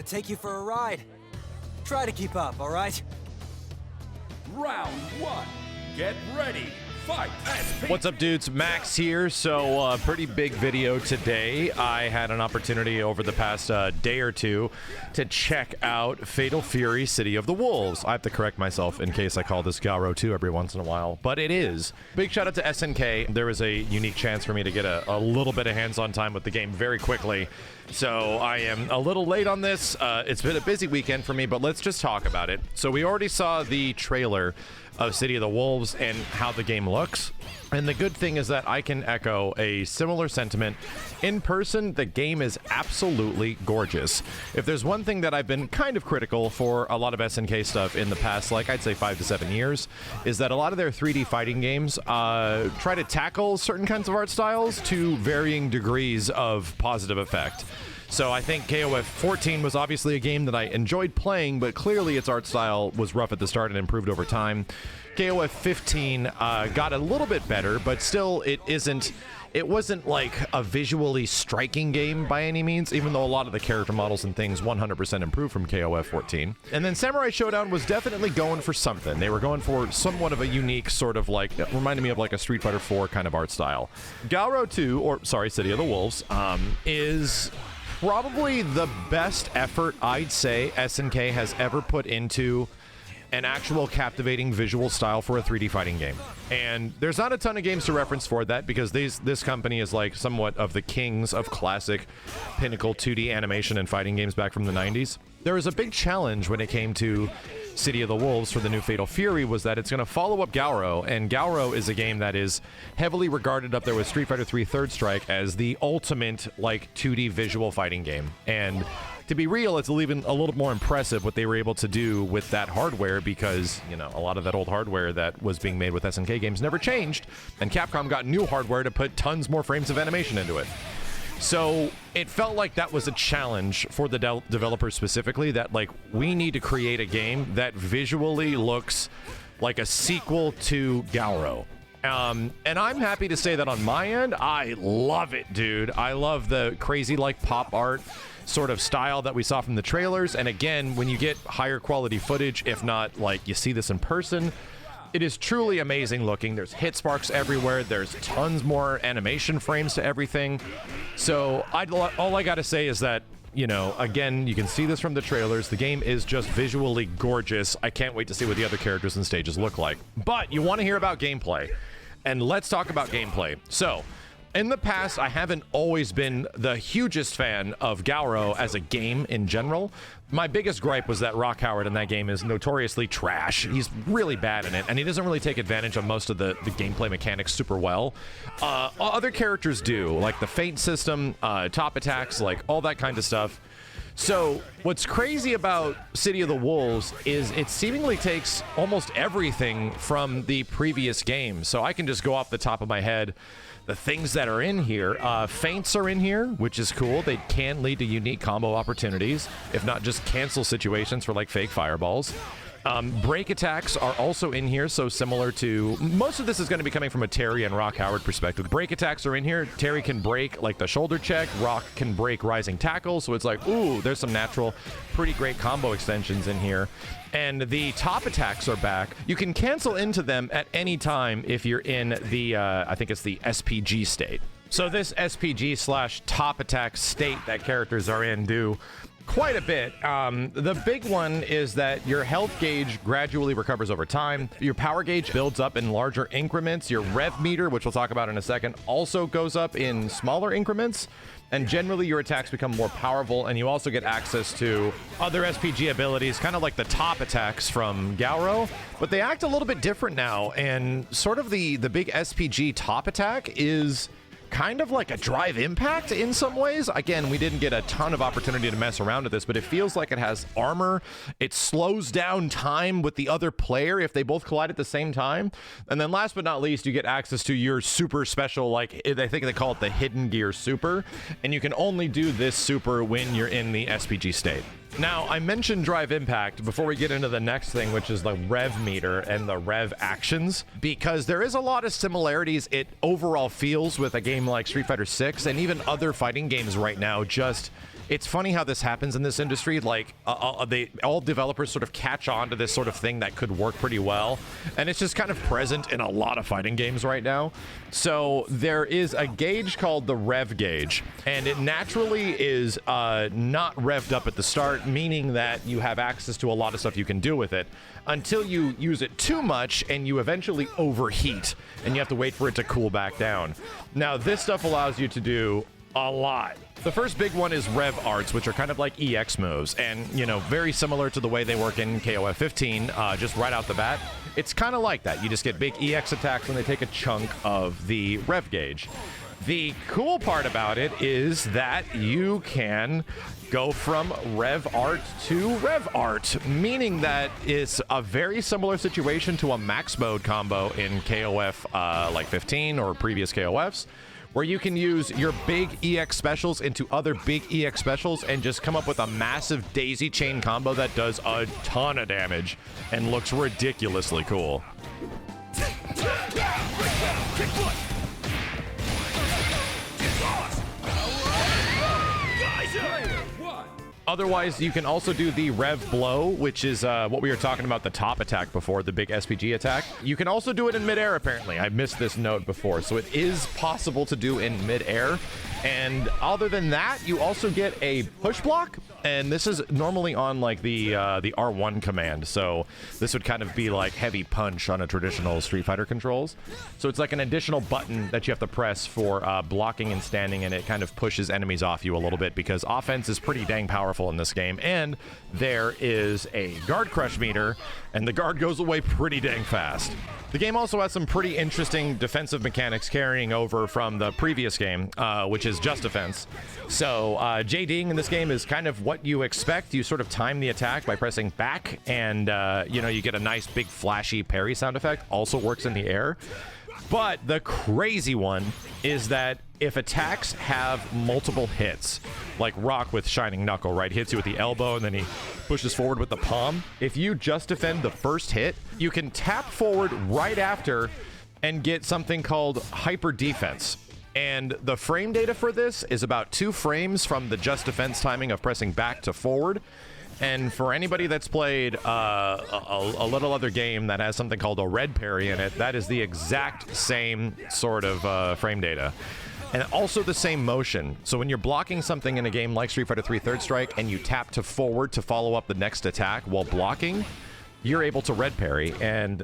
take you for a ride. Try to keep up, all right? Round one. Get ready. Fight. What's up, dudes? Max here. So, pretty big video today. I had an opportunity over the past day or two to check out Fatal Fury City of the Wolves. I have to correct myself in case I call this Garou 2 every once in a while, but it is. Big shout out to SNK. There was a unique chance for me to get a little bit of hands-on time with the game very quickly. So I am a little late on this. It's been a busy weekend for me, but let's just talk about it. So we already saw the trailer of City of the Wolves and how the game looks. And the good thing is that I can echo a similar sentiment. In person, the game is absolutely gorgeous. If there's one thing that I've been kind of critical for a lot of SNK stuff in the past, like I'd say 5 to 7 years, is that a lot of their 3D fighting games try to tackle certain kinds of art styles to varying degrees of positive effect. So I think KOF 14 was obviously a game that I enjoyed playing, but clearly its art style was rough at the start and improved over time. KOF 15 got a little bit better, but still it wasn't like a visually striking game by any means, even though a lot of the character models and things 100% improved from KOF 14. And then Samurai Showdown was definitely going for something. They were going for somewhat of a unique sort of like, it reminded me of like a Street Fighter 4 kind of art style. Garou 2, or sorry, City of the Wolves, is probably the best effort I'd say SNK has ever put into an actual captivating visual style for a 3D fighting game. And there's not a ton of games to reference for that because this company is like somewhat of the kings of classic pinnacle 2D animation and fighting games back from the 90s. There was a big challenge when it came to City of the Wolves for the new Fatal Fury was that it's going to follow up Garou, and Garou is a game that is heavily regarded up there with Street Fighter 3 Third Strike as the ultimate like 2D visual fighting game. And to be real, it's even a little more impressive what they were able to do with that hardware because, you know, a lot of that old hardware that was being made with SNK games never changed, and Capcom got new hardware to put tons more frames of animation into it. So it felt like that was a challenge for the developers specifically, that like we need to create a game that visually looks like a sequel to Garou. And I'm happy to say that on my end, I love it, dude. I love the crazy like pop art sort of style that we saw from the trailers. And again, when you get higher quality footage, if not like you see this in person, it is truly amazing looking. There's hit sparks everywhere. There's tons more animation frames to everything. So all I gotta say is that, you know, again, you can see this from the trailers. The game is just visually gorgeous. I can't wait to see what the other characters and stages look like. But you want to hear about gameplay. And let's talk about gameplay. So, in the past, I haven't always been the hugest fan of Garou as a game in general. My biggest gripe was that Rock Howard in that game is notoriously trash. He's really bad in it, and he doesn't really take advantage of most of the gameplay mechanics super well. Other characters do, like the feint system, top attacks, like all that kind of stuff. So what's crazy about City of the Wolves is it seemingly takes almost everything from the previous game. So I can just go off the top of my head the things that are in here. Feints are in here, which is cool. They can lead to unique combo opportunities, if not just cancel situations for like fake fireballs. Break attacks are also in here, so similar to... Most of this is going to be coming from a Terry and Rock Howard perspective. Break attacks are in here. Terry can break, like, the shoulder check. Rock can break rising tackle, so it's like, ooh, there's some natural, pretty great combo extensions in here. And the top attacks are back. You can cancel into them at any time if you're in the, I think it's the SPG state. So this SPG slash top attack state that characters are in do quite a bit. The big one is that your health gauge gradually recovers over time. Your power gauge builds up in larger increments. Your rev meter, which we'll talk about in a second, also goes up in smaller increments. And generally your attacks become more powerful, and you also get access to other SPG abilities, kind of like the top attacks from Garou, but they act a little bit different now. And sort of the big SPG top attack is kind of like a drive impact in some ways. Again, we didn't get a ton of opportunity to mess around with this, but it feels like it has armor. It slows down time with the other player if they both collide at the same time. And then last but not least, you get access to your super special, like I think they call it the Hidden Gear Super, and you can only do this super when you're in the SPG state. Now, I mentioned drive impact before we get into the next thing, which is the rev meter and the rev actions, because there is a lot of similarities it overall feels with a game like Street Fighter 6 and even other fighting games right now, just It's funny how this happens in this industry. Like, all developers sort of catch on to this sort of thing that could work pretty well, and it's just kind of present in a lot of fighting games right now. So there is a gauge called the rev gauge, and it naturally is not revved up at the start, meaning that you have access to a lot of stuff you can do with it until you use it too much and you eventually overheat and you have to wait for it to cool back down. Now, this stuff allows you to do a lot. The first big one is rev arts, which are kind of like EX moves, and, you know, very similar to the way they work in KOF 15, just right out the bat. It's kind of like that. You just get big EX attacks when they take a chunk of the rev gauge. The cool part about it is that you can go from rev art to rev art, meaning that it's a very similar situation to a max mode combo in KOF like 15 or previous KOFs, where you can use your big EX specials into other big EX specials and just come up with a massive daisy chain combo that does a ton of damage and looks ridiculously cool. Otherwise, you can also do the Rev Blow, which is what we were talking about, the top attack before, the big SPG attack. You can also do it in midair, apparently. I missed this note before, so it is possible to do in midair. And other than that, you also get a push block, and this is normally on like the R1 command. So this would kind of be like heavy punch on a traditional Street Fighter controls. So it's like an additional button that you have to press for blocking and standing, and it kind of pushes enemies off you a little bit because offense is pretty dang powerful in this game. And there is a guard crush meter, and the guard goes away pretty dang fast. The game also has some pretty interesting defensive mechanics carrying over from the previous game, which is just defense. So JDing in this game is kind of what you expect. You sort of time the attack by pressing back, and you know, you get a nice big flashy parry sound effect. Also works in the air. But the crazy one is that if attacks have multiple hits, like Rock with Shining Knuckle, right? Hits you with the elbow and then he pushes forward with the palm. If you just defend the first hit, you can tap forward right after and get something called hyper defense. And the frame data for this is about 2 frames from the just defense timing of pressing back to forward. And for anybody that's played a little other game that has something called a red parry in it, that is the exact same sort of frame data. And also the same motion. So when you're blocking something in a game like Street Fighter 3 Third Strike and you tap to forward to follow up the next attack while blocking, you're able to red parry. And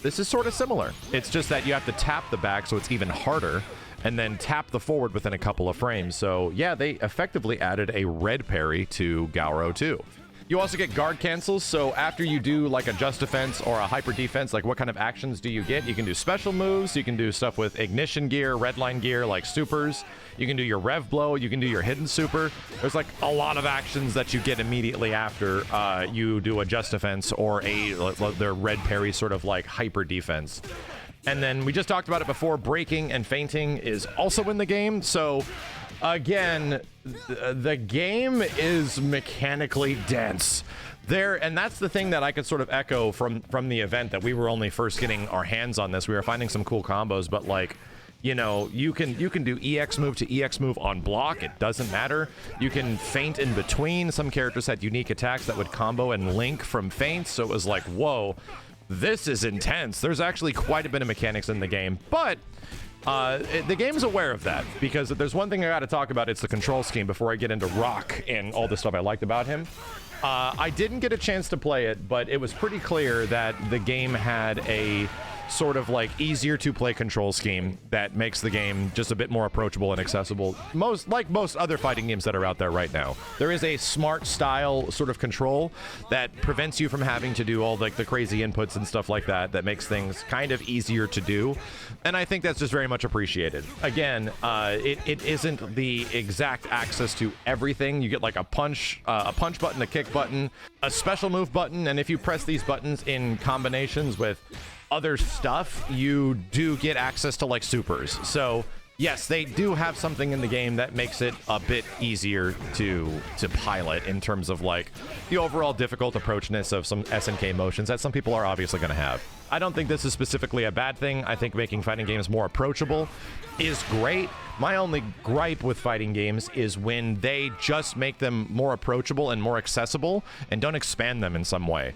this is sort of similar. It's just that you have to tap the back so it's even harder, and then tap the forward within a couple of frames. So yeah, they effectively added a red parry to Garou 2. You also get guard cancels, so after you do like a just defense or a hyper defense, like what kind of actions do you get? You can do special moves, you can do stuff with ignition gear, redline gear, like supers. You can do your rev blow, you can do your hidden super. There's like a lot of actions that you get immediately after you do a just defense or their red parry sort of like hyper defense. And then we just talked about it before, breaking and feinting is also in the game. So again, the game is mechanically dense. And that's the thing that I could sort of echo from the event, that we were only first getting our hands on this. We were finding some cool combos, but like, you know, you can do EX move to EX move on block. It doesn't matter. You can feint in between. Some characters had unique attacks that would combo and link from feints. So it was like, whoa, this is intense. There's actually quite a bit of mechanics in the game, but the game's aware of that, because if there's one thing I got to talk about, it's the control scheme before I get into Rock and all the stuff I liked about him. I didn't get a chance to play it, but it was pretty clear that the game had a sort of like easier to play control scheme that makes the game just a bit more approachable and accessible, like most other fighting games that are out there right now. There is a smart style sort of control that prevents you from having to do all like the crazy inputs and stuff like that, that makes things kind of easier to do, and I think that's just very much appreciated. Again, it isn't the exact access to everything. You get like a punch button, a kick button, a special move button, and if you press these buttons in combinations with other stuff, you do get access to like supers. So yes, they do have something in the game that makes it a bit easier to pilot in terms of like the overall difficult approachness of some SNK motions that some people are obviously going to have. I don't think this is specifically a bad thing. I think making fighting games more approachable is great. My only gripe with fighting games is when they just make them more approachable and more accessible and don't expand them in some way.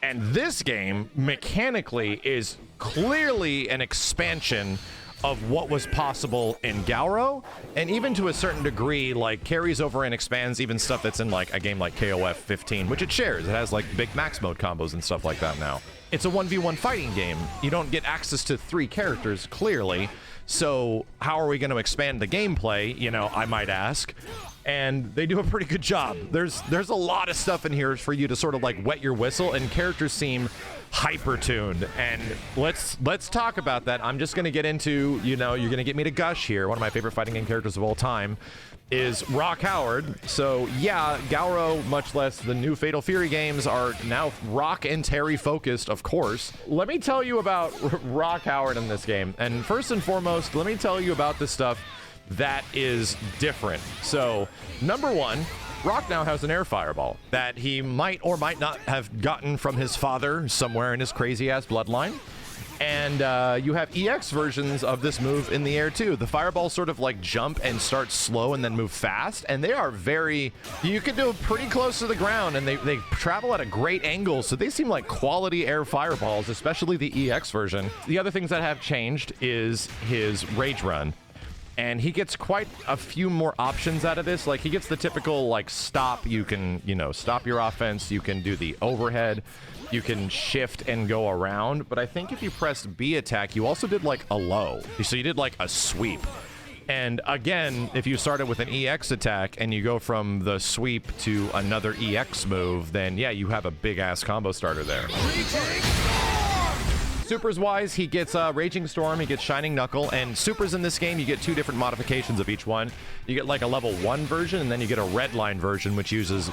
And this game, mechanically, is clearly an expansion of what was possible in Garou, and even to a certain degree, like, carries over and expands even stuff that's in, like, a game like KOF 15, which it shares. It has, like, big max mode combos and stuff like that now. It's a 1v1 fighting game. You don't get access to 3 characters, clearly, so how are we going to expand the gameplay, you know, I might ask. And they do a pretty good job. There's a lot of stuff in here for you to sort of like wet your whistle, and characters seem hyper tuned. And let's talk about that. I'm just gonna get into, you know, you're gonna get me to gush here. One of my favorite fighting game characters of all time is Rock Howard. So yeah, Garou, much less the new Fatal Fury games, are now Rock and Terry focused, of course. Let me tell you about Rock Howard in this game. And first and foremost, let me tell you about the stuff that is different. So, number one, Rock now has an air fireball that he might or might not have gotten from his father somewhere in his crazy-ass bloodline. And you have EX versions of this move in the air, too. The fireballs sort of, like, jump and start slow and then move fast. And they are very... You can do pretty close to the ground, and they travel at a great angle. So they seem like quality air fireballs, especially the EX version. The other things that have changed is his Rage Run. And he gets quite a few more options out of this. Like, he gets the typical, like, stop. You can, you know, stop your offense. You can do the overhead. You can shift and go around. But I think if you pressed B attack, you also did, like, a low. So you did, like, a sweep. And, again, if you started with an EX attack and you go from the sweep to another EX move, then, yeah, you have a big-ass combo starter there. Supers wise, he gets Raging Storm, he gets Shining Knuckle, and supers in this game, you get 2 different modifications of each one. You get like a level 1 version, and then you get a red line version, which uses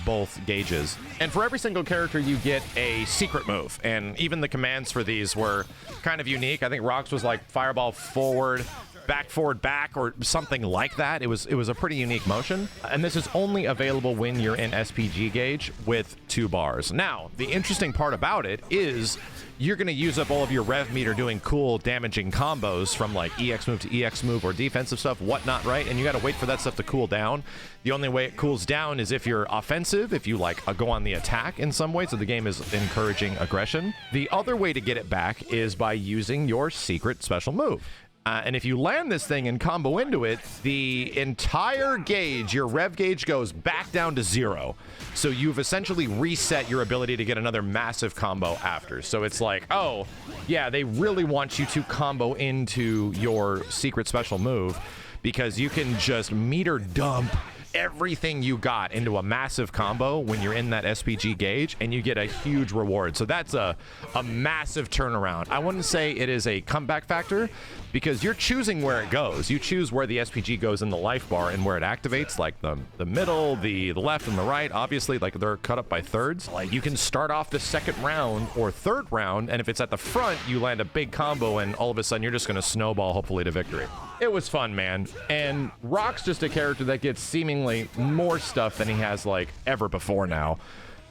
both gauges. And for every single character, you get a secret move, and even the commands for these were kind of unique. I think Rock's was like Fireball forward, back, or something like that. It was a pretty unique motion. And this is only available when you're in SPG gauge with 2 bars. Now, the interesting part about it is you're going to use up all of your rev meter doing cool damaging combos from like EX move to EX move or defensive stuff, whatnot, right? And you got to wait for that stuff to cool down. The only way it cools down is if you're offensive, if you like go on the attack in some way, so the game is encouraging aggression. The other way to get it back is by using your secret special move. And if you land this thing and combo into it, the entire gauge, your rev gauge, goes back down to 0. So you've essentially reset your ability to get another massive combo after. So it's like, oh, yeah, they really want you to combo into your secret special move because you can just meter dump everything you got into a massive combo when you're in that SPG gauge, and you get a huge reward. So that's a massive turnaround. I wouldn't say it is a comeback factor because you're choosing where it goes. You choose where the SPG goes in the life bar and where it activates, like the middle, the left, and the right. Obviously, like they're cut up by thirds. Like you can start off the second round or third round, and if it's at the front, you land a big combo, and all of a sudden you're just going to snowball, hopefully, to victory. It was fun, man. And Rock's just a character that gets seemingly more stuff than he has like ever before now.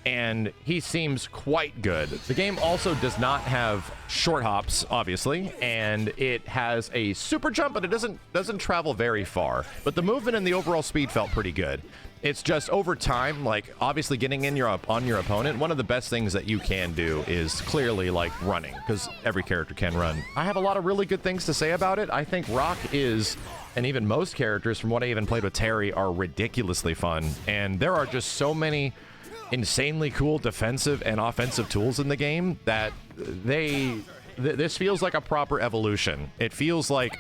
And he seems quite good. The game also does not have short hops, obviously, and it has a super jump, but it doesn't travel very far. But the movement and the overall speed felt pretty good. It's just over time, like obviously getting in on your opponent, one of the best things that you can do is clearly like running, because every character can run. I have a lot of really good things to say about it. I think Rock is, and even most characters from what I even played with Terry, are ridiculously fun. And there are just so many insanely cool defensive and offensive tools in the game that this feels like a proper evolution. It feels like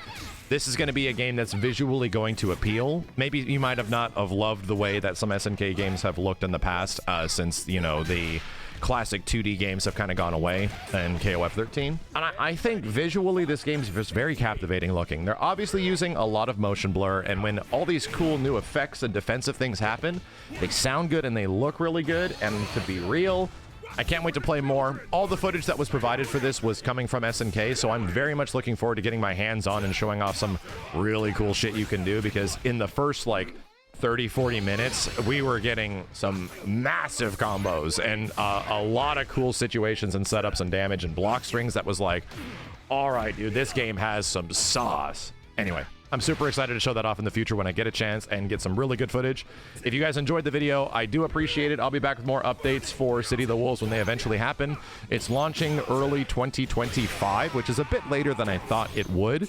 this is going to be a game that's visually going to appeal. Maybe you might have not have loved the way that some SNK games have looked in the past, since, you know, the classic 2D games have kind of gone away in KOF 13. And I think visually this game's just very captivating looking. They're obviously using a lot of motion blur, and when all these cool new effects and defensive things happen, they sound good and they look really good. And to be real, I can't wait to play more. All the footage that was provided for this was coming from SNK, so I'm very much looking forward to getting my hands on and showing off some really cool shit you can do, because in the first, like, 30-40 minutes, we were getting some massive combos and a lot of cool situations and setups and damage and block strings that was like, all right, dude, this game has some sauce. Anyway, I'm super excited to show that off in the future when I get a chance and get some really good footage. If you guys enjoyed the video, I do appreciate it. I'll be back with more updates for City of the Wolves when they eventually happen. It's launching early 2025, which is a bit later than I thought it would.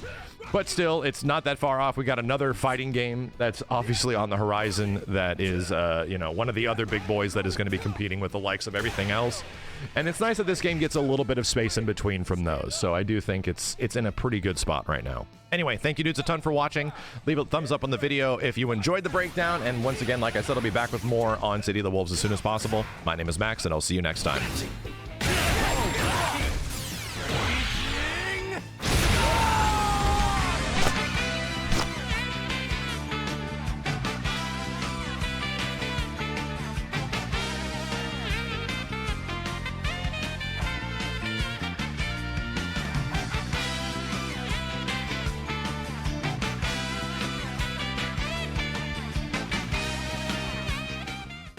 But still, it's not that far off. We got another fighting game that's obviously on the horizon that is, you know, one of the other big boys that is going to be competing with the likes of everything else. And it's nice that this game gets a little bit of space in between from those. So I do think it's in a pretty good spot right now. Anyway, thank you dudes a ton for watching. Leave a thumbs up on the video if you enjoyed the breakdown. And once again, like I said, I'll be back with more on City of the Wolves as soon as possible. My name is Max, and I'll see you next time.